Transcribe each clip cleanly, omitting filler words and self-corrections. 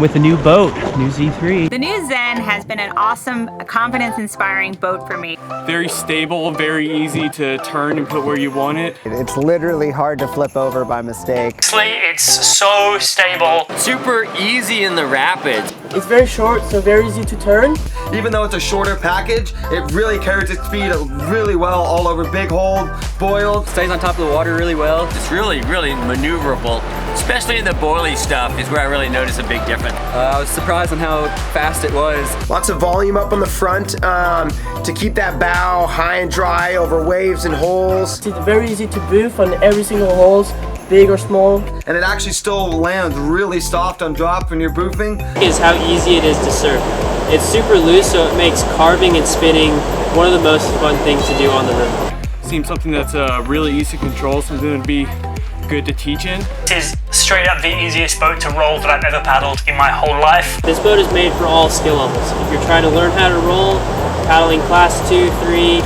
with a new boat, new Z3. The new Zen has been an awesome, confidence-inspiring boat for me. Very stable, very easy to turn and put where you want it. It's literally hard to flip over by mistake. It's so stable. Super easy in the rapids. It's very short, so very easy to turn. Even though it's a shorter package, it really carries its speed really well all over big hole, boiled. Stays on top of the water really well. It's really maneuverable, especially in the boily stuff is where I really noticed a big difference. I was surprised on how fast it was. Lots of volume up on the front to keep that bow high and dry over waves and holes. It's very easy to boof on every single holes, big or small. And it actually still lands really soft on drop when you're boofing. Is how easy it is to surf. It's super loose, so it makes carving and spinning one of the most fun things to do on the river. Seems something that's really easy to control, something that would be good to teach in. It is straight up the easiest boat to roll that I've ever paddled in my whole life. This boat is made for all skill levels. If you're trying to learn how to roll, paddling class 2, 3,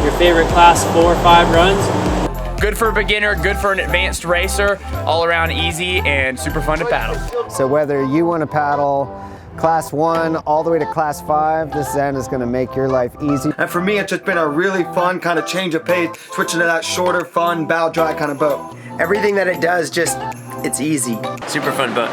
your favorite class 4, 5 runs. Good for a beginner, good for an advanced racer, all around easy and super fun to paddle. So whether you want to paddle Class 1 all the way to Class 5, this Zen is going to make your life easy. And for me, it's just been a really fun kind of change of pace, switching to that shorter, fun, bow dry kind of boat. Everything that it does, it's easy. Super fun boat.